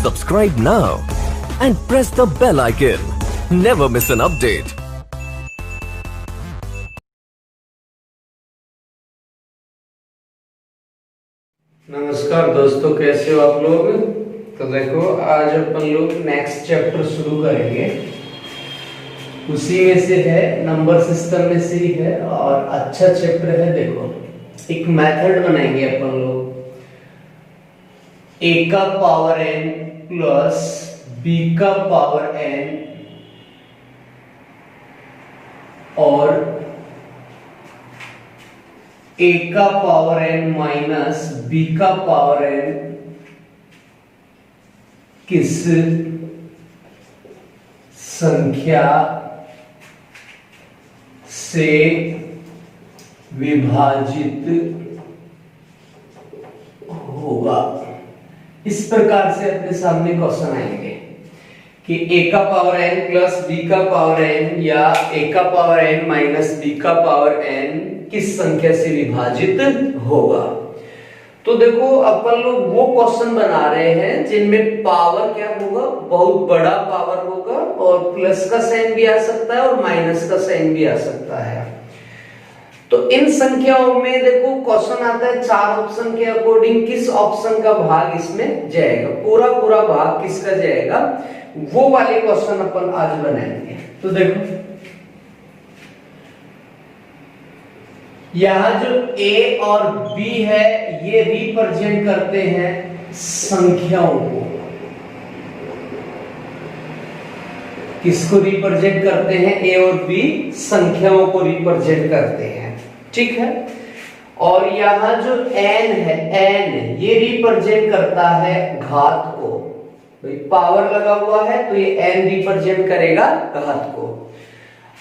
Subscribe now and press the bell icon. Never miss an update. नमस्कार दोस्तों, कैसे हो आप लोग। तो देखो, आज अपन लोग नेक्स्ट चैप्टर शुरू करेंगे। उसी में से है, नंबर सिस्टम में से ही है और अच्छा चैप्टर है। देखो, एक मेथड बनाएंगे अपन लोग, a का पावर n प्लस b का पावर n और a का पावर n माइनस b का पावर n किस संख्या से विभाजित होगा। इस प्रकार से अपने सामने क्वेश्चन आएंगे कि a का पावर n प्लस b का पावर n या a का पावर n माइनस b का पावर n किस संख्या से विभाजित होगा। तो देखो, अपन लोग वो क्वेश्चन बना रहे हैं जिनमें पावर क्या होगा, बहुत बड़ा पावर होगा और प्लस का साइन भी आ सकता है और माइनस का साइन भी आ सकता है। तो इन संख्याओं में देखो क्वेश्चन आता है चार ऑप्शन के अकॉर्डिंग किस ऑप्शन का भाग इसमें जाएगा, पूरा पूरा भाग किसका जाएगा, वो वाले क्वेश्चन अपन आज बनाएंगे। तो देखो, यहां जो a और b है ये रिप्रेजेंट करते हैं संख्याओं को। किसको रिप्रेजेंट करते हैं? a और b संख्याओं को रिप्रेजेंट करते हैं, ठीक है। और यहां जो n है, n ये रिप्रेजेंट करता है घात को। भाई पावर लगा हुआ है तो ये n रिप्रेजेंट करेगा घात को।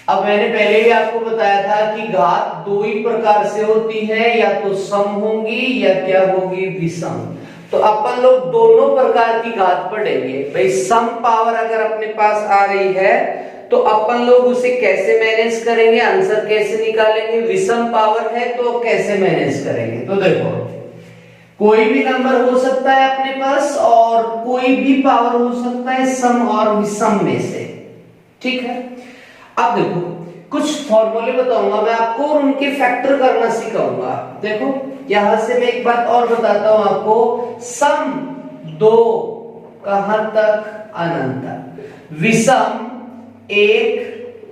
अब मैंने पहले भी आपको बताया था कि घात दो ही प्रकार से होती है, या तो सम होंगी या क्या होगी, विषम। तो अपन लोग दोनों प्रकार की घात पढ़ेंगे। भाई सम पावर अगर अपने पास आ रही है तो अपन लोग उसे कैसे मैनेज करेंगे, आंसर कैसे निकालेंगे। विषम पावर है तो कैसे मैनेज करेंगे। तो देखो, कोई भी नंबर हो सकता है अपने पास और कोई भी पावर हो सकता है सम और विषम में से, ठीक है। अब देखो, कुछ फॉर्मूले बताऊंगा मैं आपको और उनके फैक्टर करना सिखाऊंगा। देखो, यहां से मैं एक बात और बताता हूं आपको, सम दो कहां तक, अनंत तक। विषम एक,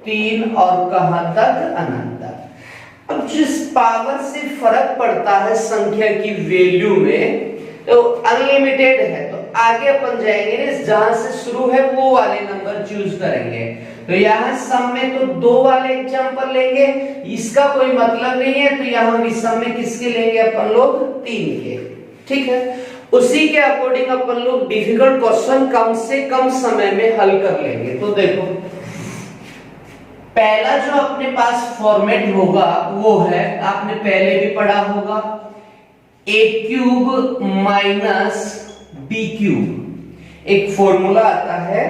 तीन और कहां तक, अनंत तक। अब जिस पावर से फर्क पड़ता है संख्या की वैल्यू में, तो अनलिमिटेड है तो आगे अपन जाएंगे, जहां से शुरू है वो वाले नंबर चूज करेंगे। तो यहां सम में तो दो वाले एग्जांपल लेंगे, इसका कोई मतलब नहीं है। तो यहां विषम में किसके लेंगे अपन लोग, तीन के, ठीक है। उसी के अकॉर्डिंग अपन लोग डिफिकल्ट क्वेश्चन कम से कम समय में हल कर लेंगे। तो देखो, पहला जो अपने पास फॉर्मेट होगा वो है, आपने पहले भी पढ़ा होगा, a cube minus b cube. एक फॉर्मूला आता है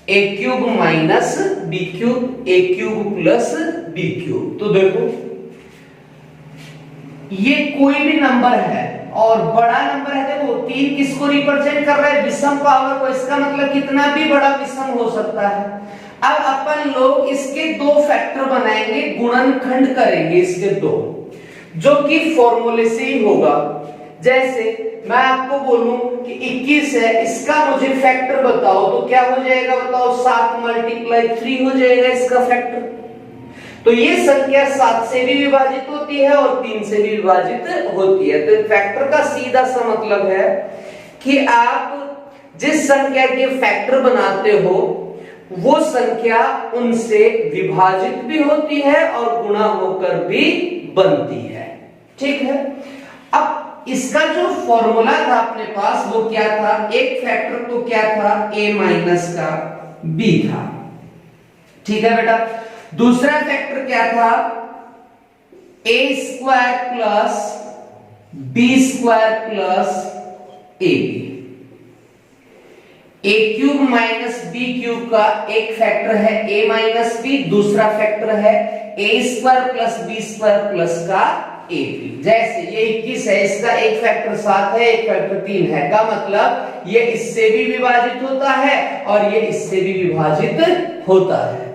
a cube minus b cube, a cube plus b cube. तो देखो, ये कोई भी नंबर है और बड़ा नंबर है। देखो, तीन किसको रिप्रेजेंट कर रहा है, विषम पावर को। इसका मतलब कितना भी बड़ा विषम हो सकता है। अब अपन लोग इसके दो फैक्टर बनाएंगे, गुणनखंड करेंगे इसके दो, जो कि फॉर्मूले से ही होगा। जैसे मैं आपको बोलूं कि 21 है, इसका मुझे फैक्टर बताओ, तो क्या हो जाएगा बताओ, 7 मल्टीप्लाई 3 हो जाएगा इसका फैक्टर। तो ये संख्या 7 से भी विभाजित होती है और 3 से भी विभाजित होती है। तो फैक्टर का सीधा सा मतलब है कि आप जिस संख्या के फैक्टर बनाते हो वो संख्या उनसे विभाजित भी होती है और गुणा होकर भी बनती है, ठीक है। अब इसका जो फॉर्मूला था अपने पास वो क्या था, एक फैक्टर तो क्या था, a माइनस का b था, ठीक है बेटा। दूसरा फैक्टर क्या था, a square plus b square plus ab। a cube minus b cube का एक फैक्टर है a माइनस b, दूसरा फैक्टर है a square plus b square plus का ए बी। जैसे ये 21 है, इसका एक फैक्टर 7 है, एक फैक्टर 3 है, का मतलब ये इससे भी विभाजित होता है और ये इससे भी विभाजित होता है।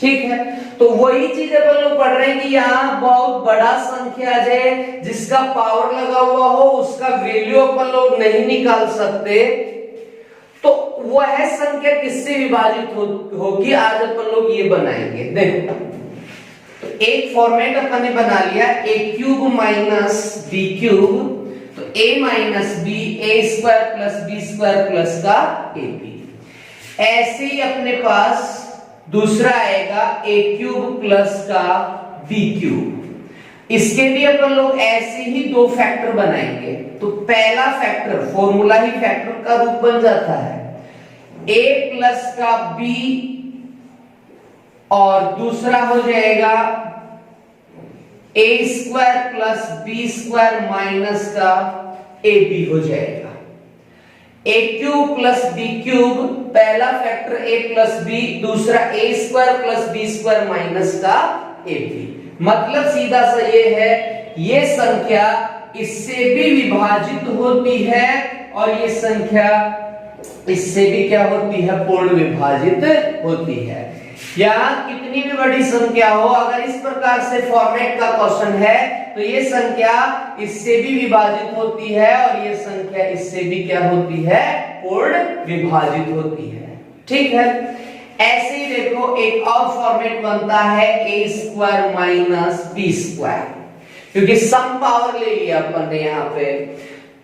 ठीक है, तो वही चीज अपन लोग पढ़ रहे हैं कि यहाँ बहुत बड़ा संख्या है जिसका पावर लगा हुआ हो, उसका वैल्यू अपन लोग नहीं निकाल सकते, तो वह संख्या किससे विभाजित होगी, आज अपन लोग ये बनाएंगे। देखो, तो एक फॉर्मेट अपन ने बना लिया, a cube minus b cube, तो a minus b a square plus b square plus का ए बी। ऐसे ही अपने पास दूसरा आएगा ए क्यूब प्लस का बी क्यूब। इसके भी अपन लोग ऐसे ही दो फैक्टर बनाएंगे। तो पहला फैक्टर फॉर्मूला ही फैक्टर का रूप बन जाता है, a प्लस का b और दूसरा हो जाएगा a square plus b square minus का ए बी हो जाएगा। A cube plus b cube, पहला फैक्टर a प्लस बी, दूसरा a square plus b square minus का ए बी। मतलब सीधा सा ये है, ये संख्या इससे भी विभाजित होती है और ये संख्या इससे भी क्या होती है, पूर्ण विभाजित होती है। यहाँ कितनी भी बड़ी संख्या हो, अगर इस प्रकार से फॉर्मेट का क्वेश्चन है तो ये संख्या इससे भी विभाजित होती है और ये संख्या इससे भी क्या होती है, पूर्ण विभाजित होती है। ठीक है, ऐसे ही देखो एक और फॉर्मेट बनता है ए स्क्वायर माइनस बी स्क्वायर, क्योंकि सम पावर ले लिया अपन ने यहाँ पे,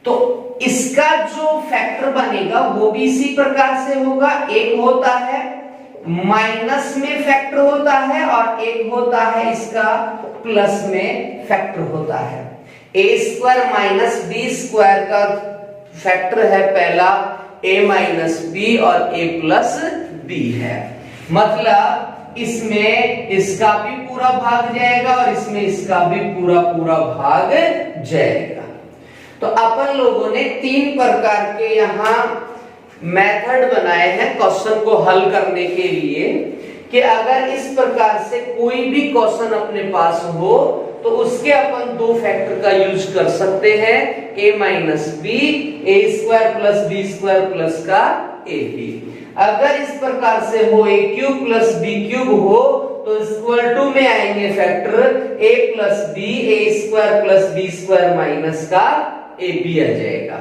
तो इसका जो फैक्टर बनेगा वो भी इसी प्रकार से होगा। एक होता है माइनस में फैक्टर होता है और एक होता है इसका प्लस में फैक्टर होता है। ए स्क्वायर माइनस बी स्क्वायर का फैक्टर है पहला a माइनस बी और a प्लस बी है, मतलब इसमें इसका भी पूरा भाग जाएगा और इसमें इसका भी पूरा भाग जाएगा। तो अपन लोगों ने तीन प्रकार के यहाँ मेथड बनाए हैं क्वेश्चन को हल करने के लिए, कि अगर इस प्रकार से कोई भी क्वेश्चन अपने पास हो तो उसके अपन दो फैक्टर का यूज कर सकते हैं, a minus b, a square plus b square plus का ए बी। अगर इस प्रकार से हो a cube plus b cube हो तो इक्वल टू में आएंगे factor a plus b, a square plus b square minus का ए बी आ जाएगा।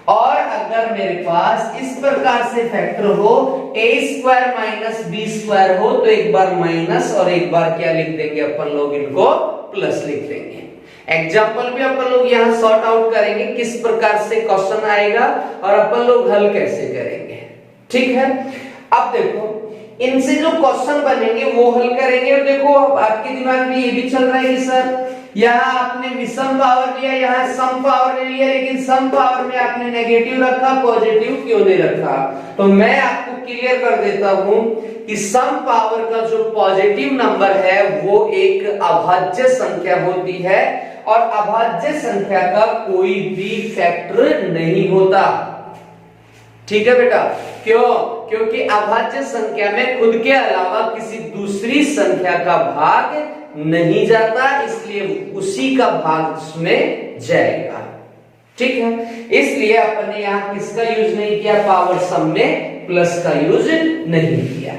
और अगर मेरे पास इस प्रकार से फैक्टर हो a square minus b square हो तो एक बार माइनस और एक बार क्या लिख देंगे अपन लोग, इनको प्लस लिख देंगे। एग्जाम्पल भी अपन लोग यहाँ सॉर्ट आउट करेंगे किस प्रकार से क्वेश्चन आएगा और अपन लोग हल कैसे करेंगे। ठीक है, अब देखो इनसे जो क्वेश्चन बनेंगे वो हल करेंगे। और देखो आपके दिमाग में ये भी चल रहा है कि सर यहाँ आपने विषम पावर लिया, यहाँ सम पावर ले लिया, लेकिन सम पावर में आपने नेगेटिव रखा, पॉजिटिव क्यों नहीं रखा? तो मैं आपको क्लियर कर देता हूं कि सम पावर का जो पॉजिटिव नंबर है वो एक अभाज्य संख्या होती है और अभाज्य संख्या का कोई भी फैक्टर नहीं होता। ठीक है बेटा, क्यों? क्योंकि अभाज्य संख्या में खुद के अलावा किसी दूसरी संख्या का भाग नहीं जाता, इसलिए उसी का भाग उसमें जाएगा। ठीक है, इसलिए अपन ने यहाँ किसका यूज नहीं किया, पावर सम में प्लस का यूज नहीं किया।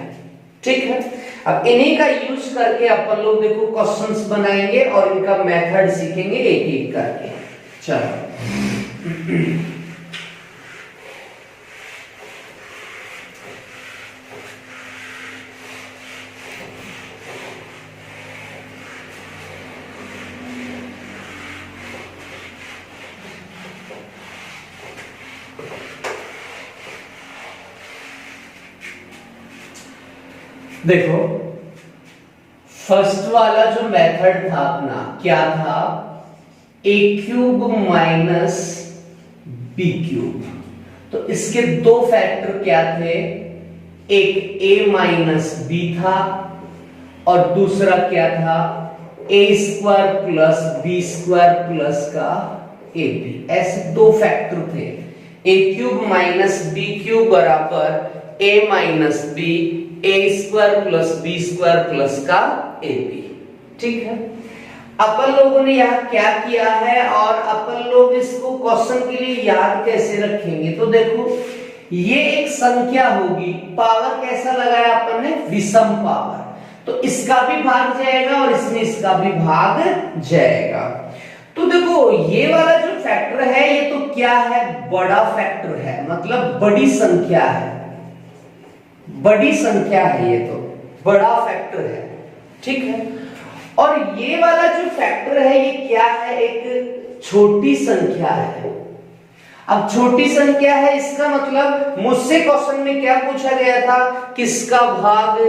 ठीक है, अब इन्हीं का यूज करके अपन लोग देखो क्वेश्चंस बनाएंगे और इनका मेथड सीखेंगे एक एक करके। चलो देखो, फर्स्ट वाला जो मेथड था अपना क्या था, a cube minus b cube. तो इसके दो फैक्टर क्या थे, एक a माइनस बी था और दूसरा क्या था, a square plus b square plus का ए बी। ऐसे दो फैक्टर थे, a cube minus b cube बराबर a minus b, a square plus b square plus का ए बी। ठीक है, अपन लोगों ने यहाँ क्या किया है और अपन लोग इसको क्वेश्चन के लिए याद कैसे रखेंगे, तो देखो ये एक संख्या होगी, पावर कैसा लगाया अपन ने, विषम पावर, तो इसका भी भाग जाएगा और इसमें इसका भी भाग जाएगा। तो देखो ये वाला जो फैक्टर है ये तो क्या है, बड़ा फैक्टर है, मतलब बड़ी संख्या है, बड़ी संख्या है, ये तो बड़ा फैक्टर है, ठीक है। और ये वाला जो फैक्टर है ये क्या है, एक छोटी संख्या है। अब छोटी संख्या है इसका मतलब मुझसे क्वेश्चन में क्या पूछा गया था, किसका भाग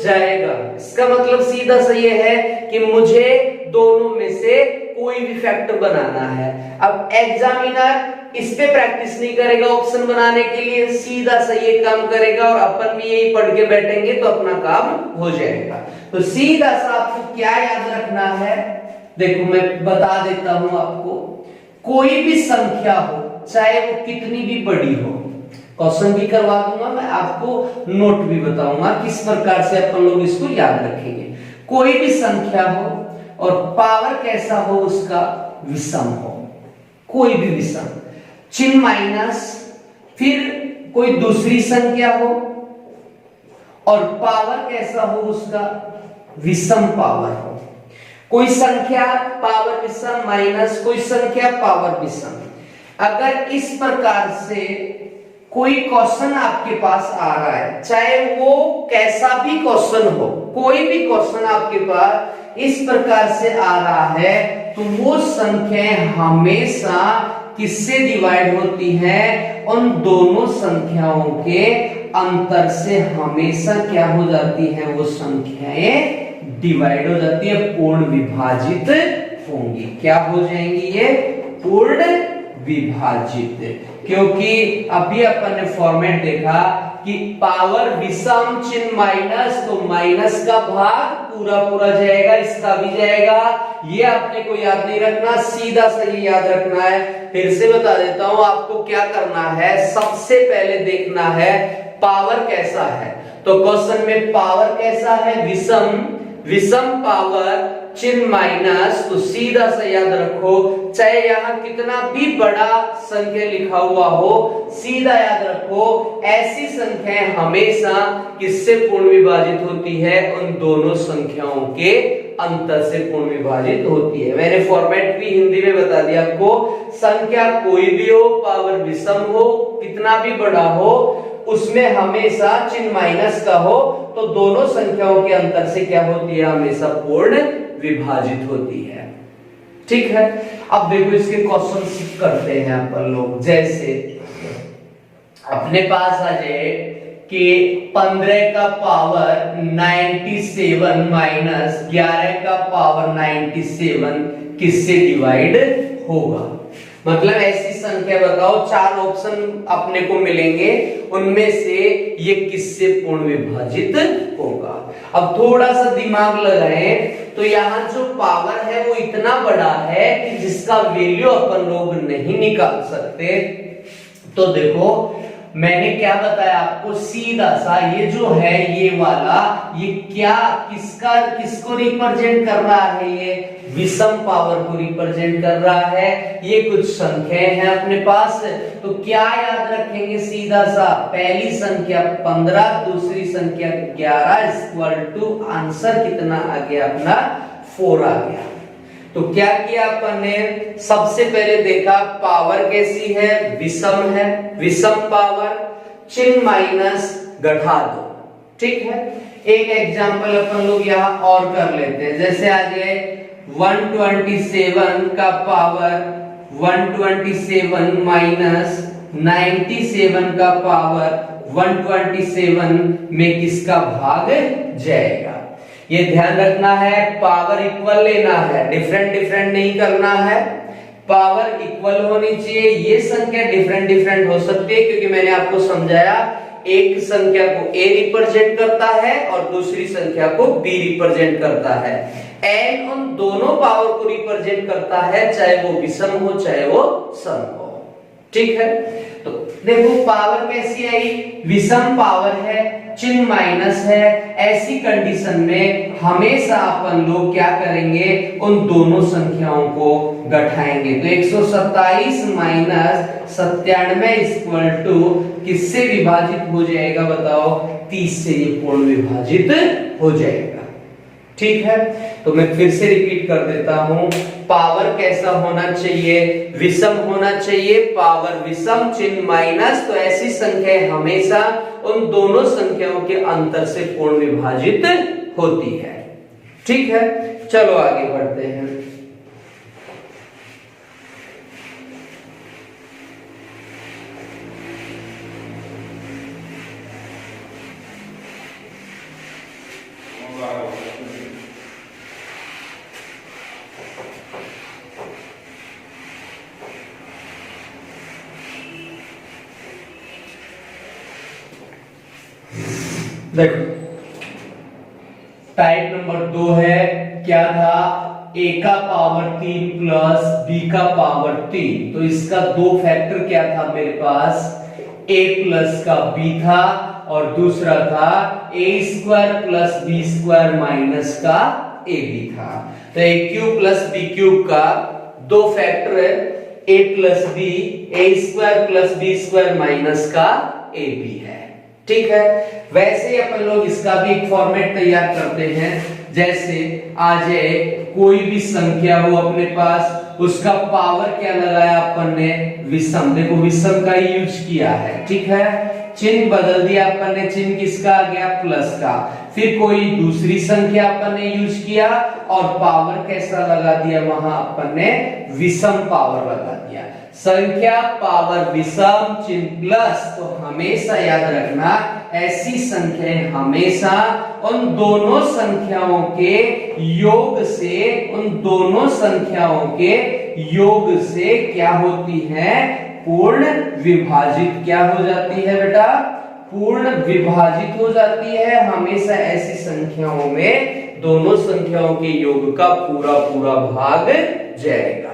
जाएगा, इसका मतलब सीधा सा ये है कि मुझे दोनों में से कोई भी फैक्टर बनाना है। अब एग्जामिनर इस पे प्रैक्टिस नहीं करेगा ऑप्शन बनाने के लिए, सीधा सा ये काम करेगा और अपन भी यही पढ़ के बैठेंगे तो अपना काम हो जाएगा। तो सीधा सा आपको क्या याद रखना है, देखो मैं बता देता हूं आपको, कोई भी संख्या हो चाहे वो कितनी भी बड़ी हो, क्वेश्चन भी करवा दूंगा मैं आपको, नोट भी बताऊंगा किस प्रकार से अपन लोग इसको याद रखेंगे। कोई भी संख्या हो और पावर कैसा हो, उसका विषम हो, कोई भी विषम, चिन्ह माइनस, फिर कोई दूसरी संख्या हो और पावर कैसा हो, उसका विषम पावर हो। कोई संख्या पावर विषम माइनस, कोई संख्या पावर विषम। अगर इस प्रकार से कोई क्वेश्चन आपके पास आ रहा है, चाहे वो कैसा भी क्वेश्चन हो, कोई भी क्वेश्चन आपके पास इस प्रकार से आ रहा है, तो वो संख्याएं हमेशा किससे डिवाइड होती है, उन दोनों संख्याओं के अंतर से हमेशा क्या हो जाती है, वो संख्याएं डिवाइड हो जाती है, पूर्ण विभाजित होंगी। क्या हो जाएंगी ये, पूर्ण विभाजित, क्योंकि अभी अपन ने फॉर्मेट देखा कि पावर विषम चिन्ह माइनस, तो माइनस का भाग पूरा पूरा जाएगा, इसका भी जाएगा, ये अपने को याद नहीं रखना, सीधा सही याद रखना है। फिर से बता देता हूं आपको क्या करना है, सबसे पहले देखना है पावर कैसा है, तो क्वेश्चन में पावर कैसा है, विषम, विषम पावर चिन्ह माइनस, तो सीधा सा याद रखो, चाहे यहां कितना भी बड़ा संख्या लिखा हुआ हो, सीधा याद रखो ऐसी संख्याएं हमेशा किससे पूर्ण विभाजित होती है, उन दोनों संख्याओं के अंतर से पूर्ण विभाजित होती है। मैंने फॉर्मेट भी हिंदी में बता दिया आपको, संख्या कोई भी हो, पावर विषम हो, कितना भी बड़ा हो, उसमें हमेशा चिन्ह माइनस का हो, तो दोनों संख्याओं के अंतर से क्या होती है, हमेशा पूर्ण विभाजित होती है, ठीक है। अब देखो इसके क्वेश्चन करते हैं अपन लोग, जैसे अपने पास आ जाए कि 15 का पावर 97 माइनस 11 का पावर 97 किससे डिवाइड होगा, मतलब ऐसी संख्या बताओ, चार ऑप्शन अपने को मिलेंगे, उनमें से ये किससे पूर्ण विभाजित होगा। अब थोड़ा सा दिमाग लगाएं, तो यहाँ जो पावर है वो इतना बड़ा है कि जिसका वैल्यू अपन लोग नहीं निकाल सकते। तो देखो मैंने क्या बताया आपको, सीधा सा ये जो है ये वाला, ये क्या किसको रिप्रेजेंट कर रहा है, ये विषम पावर को रिप्रेजेंट कर रहा है। ये कुछ संख्याएं हैं अपने पास, तो क्या याद रखेंगे, सीधा सा पहली संख्या 15, दूसरी संख्या 11 इक्वल टू आंसर कितना आ गया अपना 4 आ गया। तो क्या किया अपन ने, सबसे पहले देखा पावर कैसी है, विषम है, विषम पावर, चिन्ह माइनस घटा दो, ठीक है। एक एग्जांपल अपन लोग यहाँ और कर लेते हैं, जैसे आ जाए 127 का पावर 127 माइनस 97 का पावर 127 में किसका भाग जाएगा। ये ध्यान रखना है, पावर इक्वल लेना है, डिफरेंट डिफरेंट नहीं करना है, पावर इक्वल होनी चाहिए। ये संख्या डिफरेंट डिफरेंट हो सकती है, क्योंकि मैंने आपको समझाया एक संख्या को A रिप्रेजेंट करता है और दूसरी संख्या को B रिप्रेजेंट करता है। N उन दोनों पावर को रिप्रेजेंट करता है, चाहे वो विषम हो चाहे वो सम हो, ठीक है। तो देखो पावर कैसी आई, विषम पावर है, चिन्ह माइनस है, ऐसी कंडीशन में हमेशा अपन लोग क्या करेंगे, उन दोनों संख्याओं को घटाएंगे। तो 127 माइनस 97 इक्वल टू किससे विभाजित हो जाएगा बताओ, 30 से ये पूर्ण विभाजित हो जाएगा। ठीक है, तो मैं फिर से रिपीट कर देता हूं, पावर कैसा होना चाहिए, विषम होना चाहिए, पावर विषम, चिन्ह माइनस, तो ऐसी संख्या हमेशा उन दोनों संख्याओं के अंतर से पूर्ण विभाजित होती है। ठीक है, चलो आगे बढ़ते हैं। देखो टाइप नंबर 2 है, क्या था, a का पावर 3 प्लस b का पावर 3। तो इसका दो फैक्टर क्या था मेरे पास, a प्लस का b था और दूसरा था a square plus b square minus का ab था। तो a cube plus b cube का दो फैक्टर है, a plus b, a square plus b square minus का ab है। ठीक है, वैसे ही अपन लोग इसका भी एक फॉर्मेट तैयार करते हैं, जैसे आ जाए कोई भी संख्या हो अपने पास, उसका पावर क्या लगाया अपन ने, विषम। देखो विषम का ही यूज किया है। ठीक है, चिन्ह बदल दिया अपन ने, चिन्ह किसका आ गया, प्लस का। फिर कोई दूसरी संख्या अपन ने यूज किया और पावर कैसा लगा दिया, वहां अपन ने विषम पावर लगा दिया। संख्या पावर विषम चिन्ह प्लस, तो हमेशा याद रखना ऐसी संख्याएं हमेशा उन दोनों संख्याओं के योग से, उन दोनों संख्याओं के योग से क्या होती है, पूर्ण विभाजित क्या हो जाती है बेटा, पूर्ण विभाजित हो जाती है। हमेशा ऐसी संख्याओं में दोनों संख्याओं के योग का पूरा पूरा भाग जाएगा।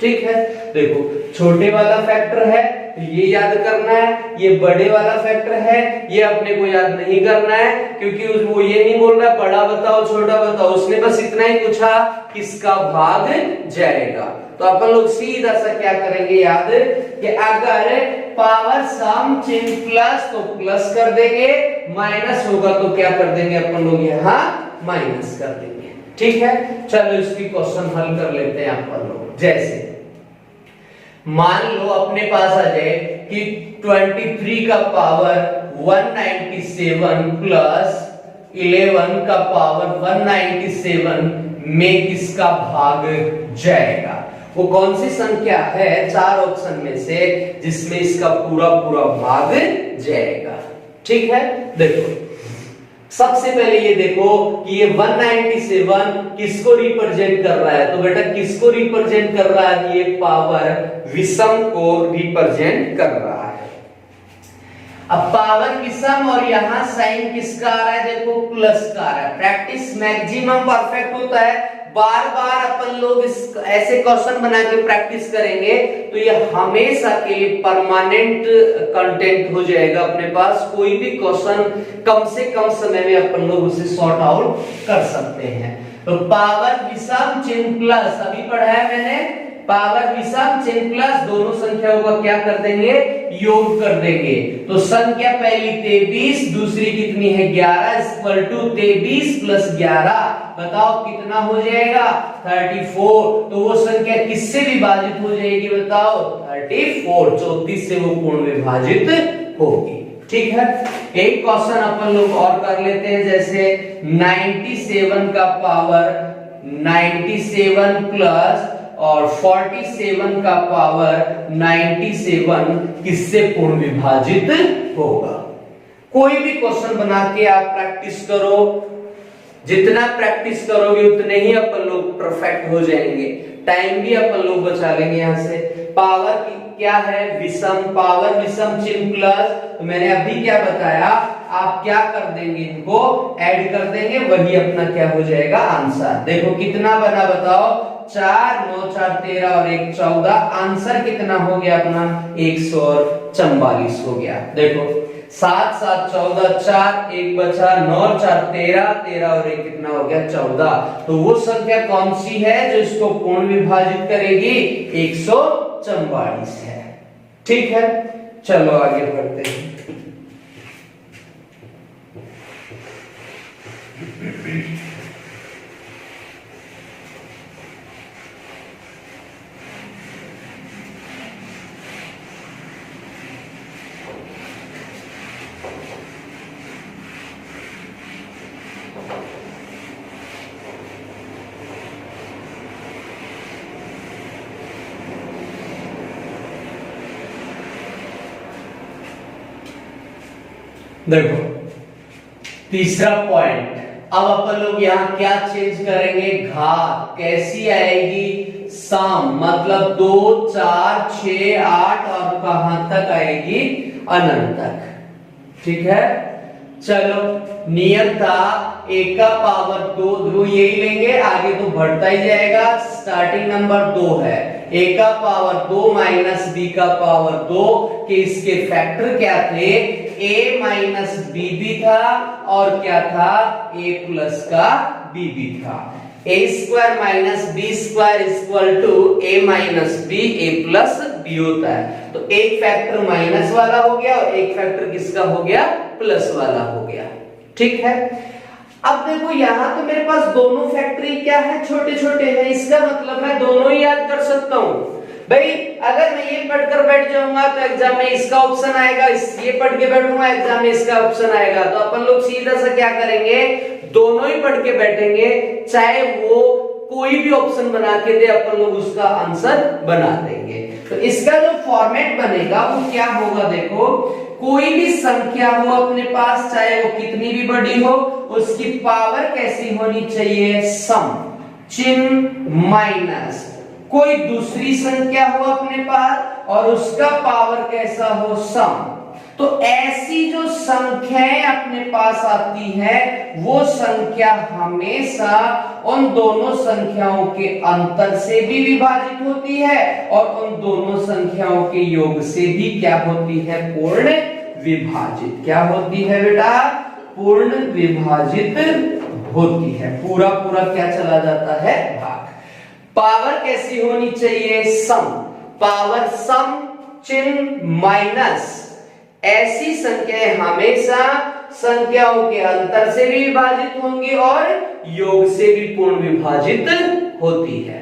ठीक है, देखो छोटे वाला फैक्टर है तो ये याद करना है, ये बड़े वाला फैक्टर है ये अपने को याद नहीं करना है, क्योंकि वो ये नहीं बोल रहा बड़ा बताओ छोटा बताओ, उसने बस इतना ही पूछा किसका भाग जाएगा। तो अपन लोग सीधा सा क्या करेंगे याद, कि अगर पावर सम चिन्ह प्लस तो प्लस कर देंगे, माइनस होगा तो क्या कर देंगे अपन लोग यहाँ माइनस कर देंगे। ठीक है, चलो इसकी क्वेश्चन हल कर लेते हैं अपन लोग। जैसे मान लो अपने पास आ जाए कि 23 का पावर 197 प्लस 11 का पावर 197 में किसका भाग जाएगा। वो कौन सी संख्या है चार ऑप्शन में से जिसमें इसका पूरा पूरा भाग जाएगा। ठीक है, देखो सबसे पहले ये देखो कि ये 197 किसको रिप्रेजेंट कर रहा है, तो बेटा किसको रिप्रेजेंट कर रहा है, ये पावर विषम को रिप्रेजेंट कर रहा है। अब पावर विषम और यहां साइन किसका आ रहा है, देखो प्लस का आ रहा है। प्रैक्टिस मैक्सिमम परफेक्ट होता है, बार बार अपन लोग ऐसे क्वेश्चन बना के प्रैक्टिस करेंगे तो ये हमेशा के लिए परमानेंट कंटेंट हो जाएगा अपने पास। कोई भी क्वेश्चन कम से कम समय में अपन लोग उसे सॉर्ट आउट कर सकते हैं। तो पावर विषम चिन्ह प्लस अभी पढ़ा है मैंने, पावर विषम चिन्ह प्लस दोनों संख्याओं का क्या कर देंगे, योग कर देंगे। तो संख्या पहली 23, दूसरी कितनी है 11, इक्वल टू 23 प्लस 11, बताओ कितना हो जाएगा 34। तो वो संख्या किससे विभाजित हो जाएगी बताओ 34, 34 से वो पूर्ण विभाजित होगी। ठीक है, एक क्वेश्चन अपन लोग और कर लेते हैं, जैसे 97 का पावर 97 प्लस और 47 का पावर 97 किससे पूर्ण विभाजित होगा। कोई भी क्वेश्चन बना के आप प्रैक्टिस करो, जितना प्रैक्टिस करोगे उतने ही अपन लोग परफेक्ट हो जाएंगे, टाइम भी अपन लोग बचा लेंगे। यहां से पावर क्या है विषम, पावर विषम चिन्ह प्लस, तो मैंने अभी क्या बताया, आप क्या कर देंगे, इनको ऐड कर देंगे, वही अपना क्या हो जाएगा आंसर। देखो कितना बना बताओ 4 9 4 13 और 1 14, आंसर कितना हो गया अपना 144 हो गया। देखो 7 7 14, 4 1 बचा, 9 4 13, 13 और 1 कितना हो गया 14। तो वो संख्या कौन सी है जो इसको पूर्ण विभाजित करेगी? 144 है। ठीक है, चलो आगे बढ़ते हैं। देखो तीसरा पॉइंट, अब अपन लोग यहाँ क्या चेंज करेंगे? घात कैसी आएगी? सम, मतलब 2 4 6 8 और कहां तक आएगी? अनंत तक। ठीक है, चलो नियम था a का पावर 2 यही लेंगे, आगे तो बढ़ता ही जाएगा। स्टार्टिंग नंबर 2 है, a का पावर 2 माइनस b का पावर 2 के इसके फैक्टर क्या थे? a माइनस b भी था और क्या था? a प्लस का b भी था। a square minus b square equal to a minus b, a plus b होता है। तो एक फैक्टर माइनस वाला हो गया और एक फैक्टर किसका हो गया? प्लस वाला हो गया। ठीक है, अब देखो यहां तो मेरे पास दोनों फैक्टरी क्या है? छोटे छोटे हैं, इसका मतलब मैं दोनों ही याद कर सकता हूं। भाई अगर मैं ये पढ़कर बैठ जाऊंगा तो एग्जाम में इसका ऑप्शन आएगा, ये पढ़ के बैठूंगा एग्जाम में इसका ऑप्शन आएगा। तो अपन लोग सीधा सा क्या करेंगे? दोनों ही पढ़ के बैठेंगे, चाहे वो कोई भी ऑप्शन बना के दे अपन लोग उसका आंसर बना देंगे। तो इसका जो फॉर्मेट बनेगा वो क्या होगा? देखो कोई भी संख्या हो अपने पास, चाहे वो कितनी भी बड़ी हो, उसकी पावर कैसी होनी चाहिए? सम, चिन्ह माइनस कोई दूसरी संख्या हो अपने पास और उसका पावर कैसा हो? सम। तो ऐसी जो संख्याएं अपने पास आती है वो संख्या हमेशा उन दोनों संख्याओं के अंतर से भी विभाजित होती है और उन दोनों संख्याओं के योग से भी क्या होती है? पूर्ण विभाजित। क्या होती है बेटा? पूर्ण विभाजित होती है। पूरा पूरा क्या चला जाता है? भाग। पावर कैसी होनी चाहिए? सम। पावर सम चिन्ह माइनस ऐसी संख्याएं हमेशा संख्याओं के अंतर से भी विभाजित होंगी और योग से भी पूर्ण विभाजित होती है।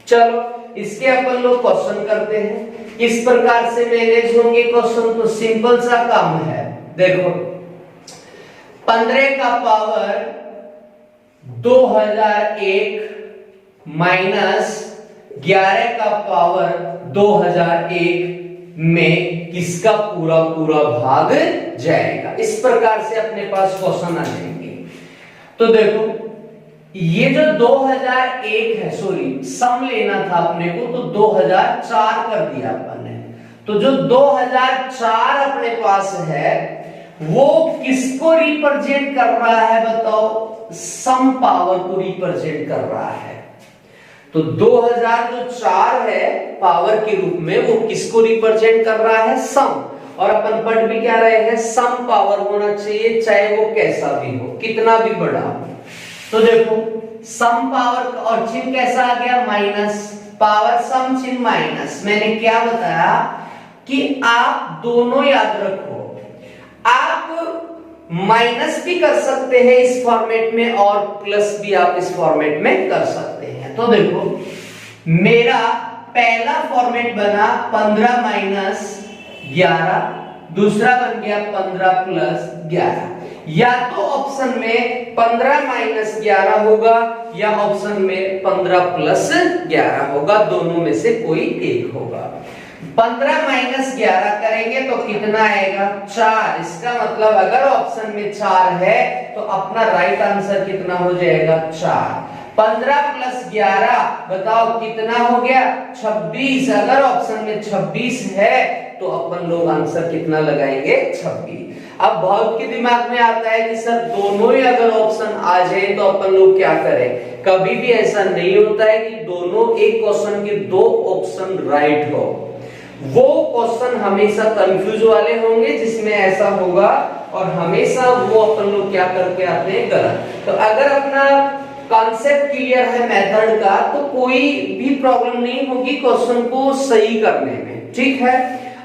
चलो इसके अपन लोग क्वेश्चन करते हैं। किस प्रकार से मैनेज होंगे क्वेश्चन? तो सिंपल सा काम है। देखो 15 का पावर 2001 माइनस 11 का पावर 2001 में किसका पूरा पूरा भाग जाएगा? इस प्रकार से अपने पास क्वेश्चन आ जाएंगे। तो देखो ये जो 2001 है, सॉरी सम लेना था अपने को, तो 2004 कर दिया अपन ने। तो जो 2004 अपने पास है वो किसको रिप्रेजेंट कर रहा है? बताओ। सम पावर को रिप्रेजेंट कर रहा है। तो 2004 है पावर के रूप में, वो किसको रिप्रेजेंट कर रहा है? सम। और अपन पढ़ भी क्या रहे हैं? सम पावर होना चाहिए, चाहे वो कैसा भी हो, कितना भी बड़ा हो। तो देखो सम पावर और चिन्ह कैसा आ गया? माइनस। पावर सम चिन्ह माइनस। मैंने क्या बताया कि आप दोनों याद रखो, आप माइनस भी कर सकते हैं इस फॉर्मेट में और प्लस भी आप इस फॉर्मेट में कर सकते हैं। तो देखो मेरा पहला फॉर्मेट बना 15 माइनस 11, दूसरा बन गया 15 प्लस 11। या तो ऑप्शन में 15 माइनस 11 होगा या ऑप्शन में 15 प्लस 11 होगा, दोनों में से कोई एक होगा। 15 माइनस 11 करेंगे तो कितना आएगा? 4। इसका मतलब अगर ऑप्शन में 4 है तो अपना राइट आंसर कितना हो जाएगा? 4। 15 प्लस 11 बताओ कितना हो गया? 26। अगर ऑप्शन में 26 है तो अपन लोग आंसर कितना लगाएंगे 26। अब बहुत के दिमाग में आता है कि सर दोनों ही अगर ऑप्शन आ जाए तो अपन लोग क्या करें। कभी भी ऐसा नहीं होता है कि दोनों एक क्वेश्चन के दो ऑप्शन राइट हो। वो क्वेश्चन हमेशा कंफ्यूज वाले होंगे जिसमें ऐसा होगा, और हमेशा वो अपन लोग क्या करके आते हैं गलत। तो अगर अपना कॉन्सेप्ट क्लियर है मेथड का तो कोई भी प्रॉब्लम नहीं होगी क्वेश्चन को सही करने में, ठीक है।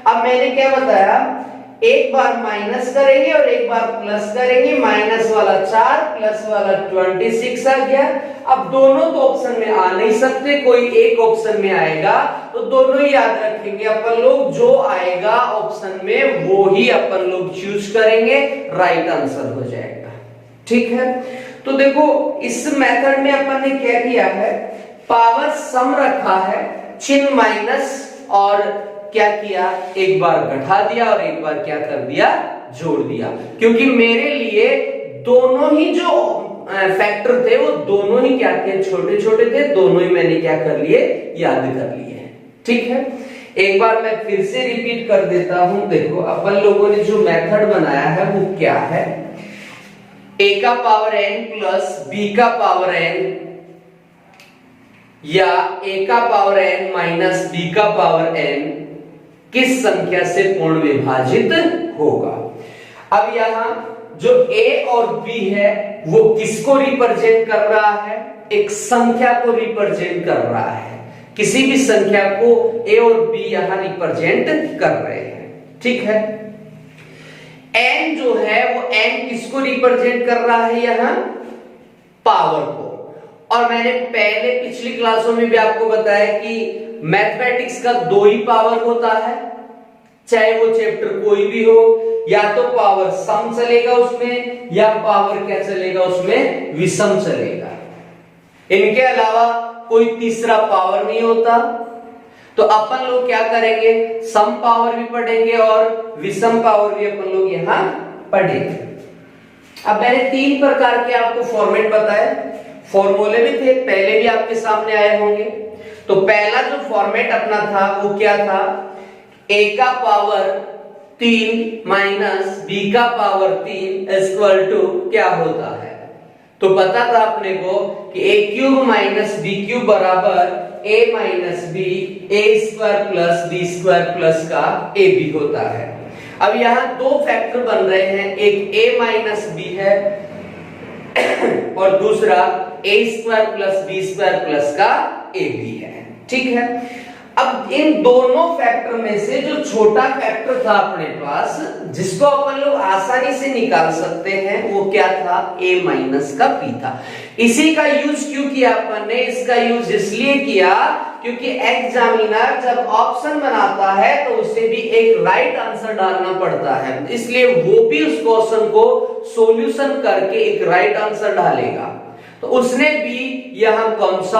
अब मैंने क्या बताया, एक बार माइनस करेंगे और एक बार प्लस करेंगे, माइनस वाला 4 प्लस वाला 26 आ गया। अब दोनों तो ऑप्शन में आ नहीं सकते, कोई एक ऑप्शन में आएगा, तो दोनों ही याद रखेंगे अपन लोग, जो आएगा ऑप्शन में वो ही अपन लोग चूज करेंगे, राइट आंसर हो जाएगा, ठीक है। तो देखो इस मेथड में अपन ने क्या किया है, पावर सम रखा है, चिन्ह माइनस, और क्या किया, एक बार घटा दिया और एक बार क्या कर दिया, जोड़ दिया। क्योंकि मेरे लिए दोनों ही जो फैक्टर थे वो दोनों ही क्या थे, छोटे छोटे थे, दोनों ही मैंने क्या कर लिए, याद कर लिए, ठीक है। एक बार मैं फिर से रिपीट कर देता हूं। देखो अपन लोगों ने जो मेथड बनाया है वो क्या है, a का पावर n प्लस b का पावर n, या a का पावर n माइनस b का पावर n किस संख्या से पूर्ण विभाजित होगा। अब यहां जो a और b है वो किसको रिप्रेजेंट कर रहा है, एक संख्या को रिप्रेजेंट कर रहा है, किसी भी संख्या को a और b यहां रिप्रेजेंट कर रहे हैं, ठीक है। n जो है वो n किसको रिप्रेजेंट कर रहा है, यहां पावर को। और मैंने पहले पिछली क्लासों में भी आपको बताया कि मैथमेटिक्स का दो ही पावर होता है, चाहे वो चैप्टर कोई भी हो, या तो पावर सम चलेगा उसमें, या पावर क्या चलेगा उसमें, विषम चलेगा। इनके अलावा कोई तीसरा पावर नहीं होता। तो अपन लोग क्या करेंगे, सम पावर भी पढ़ेंगे और विषम पावर भी अपन लोग यहां पढ़ेंगे। अब मैंने 3 प्रकार के आपको फॉर्मेट बताए, फॉर्मूले भी थे, पहले भी आपके सामने आए होंगे। तो पहला जो फॉर्मेट अपना था वो क्या था, a का पावर 3 माइनस b का पावर 3 इक्वल टू क्या होता है। तो पता था अपने को कि a cube minus b cube बराबर a minus b, a square plus b square plus का ab होता है। अब यहां दो फैक्टर बन रहे हैं, एक a माइनस b है और दूसरा a square plus b square plus का ab है, ठीक है। अब इन दोनों फैक्टर में से जो छोटा फैक्टर था अपने पास, जिसको अपन लोग आसानी से निकाल सकते हैं, वो क्या था, a माइनस का p था। इसी का यूज क्यों किया अपन ने, इसका यूज इसलिए किया क्योंकि एग्जामिनर जब ऑप्शन बनाता है तो उसे भी एक राइट आंसर डालना पड़ता है, इसलिए वो भी उस क्वेश्चन को सॉल्यूशन करके एक राइट आंसर डालेगा। तो उसने भी यहां कौन सा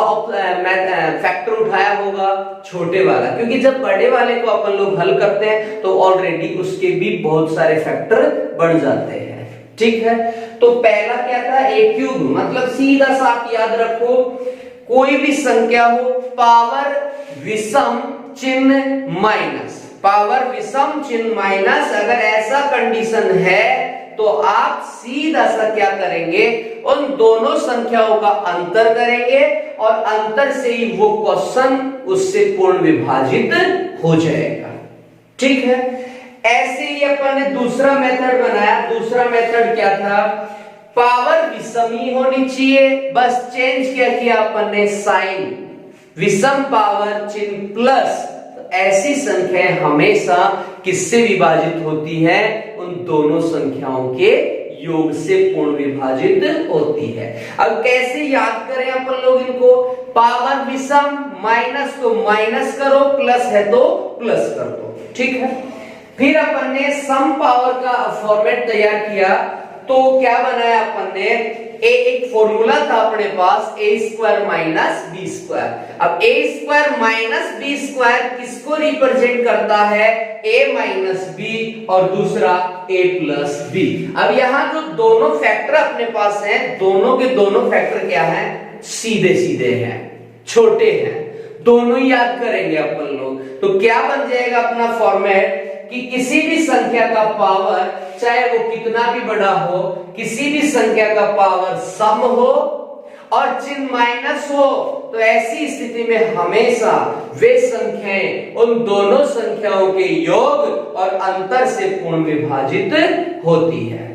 फैक्टर उठाया होगा, छोटे वाला, क्योंकि जब बड़े वाले को अपन लोग हल करते हैं तो ऑलरेडी उसके भी बहुत सारे फैक्टर बढ़ जाते हैं, ठीक है। तो पहला क्या था, a क्यूब, मतलब सीधा सा आप याद रखो, कोई भी संख्या हो, पावर विषम चिन्ह माइनस, पावर विषम चिन्ह माइनस, अगर ऐसा कंडीशन है तो आप सीधा सा क्या करेंगे, उन दोनों संख्याओं का अंतर करेंगे और अंतर से ही वो क्वेश्चन उससे पूर्ण विभाजित हो जाएगा, ठीक है। ऐसे ही अपन ने दूसरा मेथड बनाया। दूसरा मेथड क्या था, पावर विषम ही होनी चाहिए, बस चेंज क्या किया अपन ने, साइन, विषम पावर चिन्ह प्लस। ऐसी संख्याएं हमेशा किससे विभाजित होती है, उन दोनों संख्याओं के योग से पूर्ण विभाजित होती है। अब कैसे याद करें अपन लोग इनको, पावर विषम, माइनस तो माइनस करो, प्लस है तो प्लस कर दो, ठीक है। फिर अपन ने सम पावर का फॉर्मेट तैयार किया, तो क्या बनाया अपन ने, एक फॉर्मूला था अपने पास, a square minus b square. अब a square minus b square किसको रिप्रेजेंट करता है, a माइनस b और दूसरा a प्लस b। अब यहाँ जो दोनों फैक्टर अपने पास हैं, दोनों के दोनों फैक्टर क्या हैं, सीधे सीधे हैं, छोटे हैं, दोनों ही याद करेंगे अपन लोग। तो क्या बन जाएगा अपना फॉर्मेट, कि किसी भी संख्या का पावर, चाहे वो कितना भी बड़ा हो, किसी भी संख्या का पावर सम हो और चिन्ह माइनस हो, तो ऐसी स्थिति में हमेशा वे संख्याएं उन दोनों संख्याओं के योग और अंतर से पूर्ण विभाजित होती है।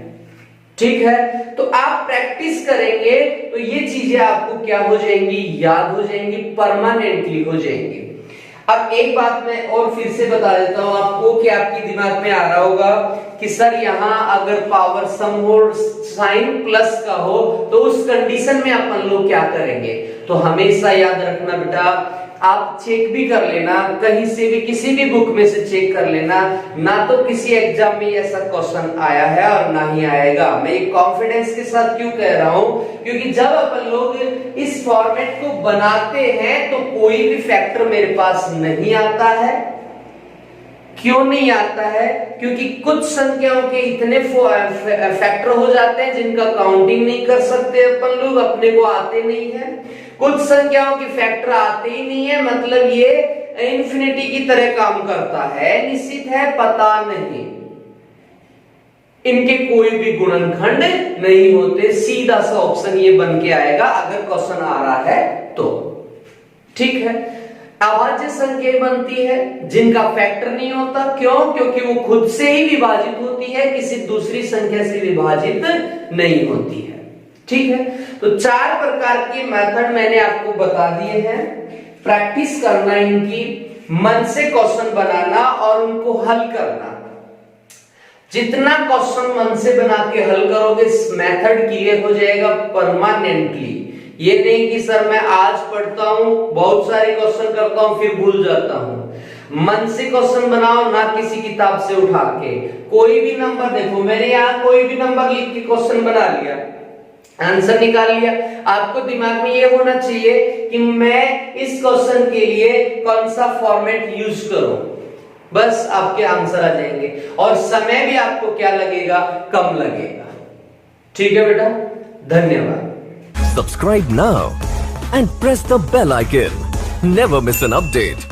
ठीक है, तो आप प्रैक्टिस करेंगे तो ये चीजें आपको क्या हो जाएंगी, याद हो जाएंगी, परमानेंटली हो जाएंगी। अब एक बात मैं और फिर से बता देता हूं आपको कि आपके दिमाग में आ रहा होगा कि सर यहां अगर पावर सम हो, साइन प्लस का हो, तो उस कंडीशन में अपन लोग क्या करेंगे। तो हमेशा याद रखना बेटा, आप चेक भी कर लेना, कहीं से भी किसी भी बुक में से चेक कर लेना, ना तो किसी एग्जाम में ऐसा क्वेश्चन आया है और ना ही आएगा। मैं एक कॉन्फिडेंस के साथ क्यों कह रहा हूं, क्योंकि जब अपन लोग इस फॉर्मेट को बनाते हैं तो कोई भी फैक्टर मेरे पास नहीं आता है। क्यों नहीं आता है, क्योंकि कुछ संख्याओं के इतने फैक्टर हो जाते हैं जिनका काउंटिंग नहीं कर सकते अपन लोग, अपने को आते नहीं है। कुछ संख्याओं के फैक्टर आते ही नहीं है, मतलब ये इंफिनिटी की तरह काम करता है, निश्चित है, पता नहीं, इनके कोई भी गुणनखंड नहीं होते। सीधा सा ऑप्शन ये बन के आएगा अगर क्वेश्चन आ रहा है तो। ठीक है, अभाज्य संख्या बनती है जिनका फैक्टर नहीं होता। क्यों? क्योंकि वो खुद से ही विभाजित होती है, किसी दूसरी संख्या से विभाजित नहीं होती है। ठीक है, तो 4 प्रकार के मेथड मैंने आपको बता दिए हैं। प्रैक्टिस करना इनकी, मन से क्वेश्चन बनाना और उनको हल करना। जितना क्वेश्चन मन से बना के हल करोगे, मेथड क्लियर हो जाएगा परमानेंटली। ये नहीं कि सर मैं आज पढ़ता हूं, बहुत सारे क्वेश्चन करता हूं, फिर भूल जाता हूं। मन से क्वेश्चन बनाओ, ना किसी किताब से उठा के। कोई भी नंबर देखो, मैंने यहां कोई भी नंबर लिख के क्वेश्चन बना लिया, आंसर निकाल लिया। आपको दिमाग में ये होना चाहिए कि मैं इस क्वेश्चन के लिए कौन सा फॉर्मेट यूज करूं, बस आपके आंसर आ जाएंगे और समय भी आपको क्या लगेगा, कम लगेगा। ठीक है बेटा, धन्यवाद। Subscribe now and press the bell icon. Never miss an update.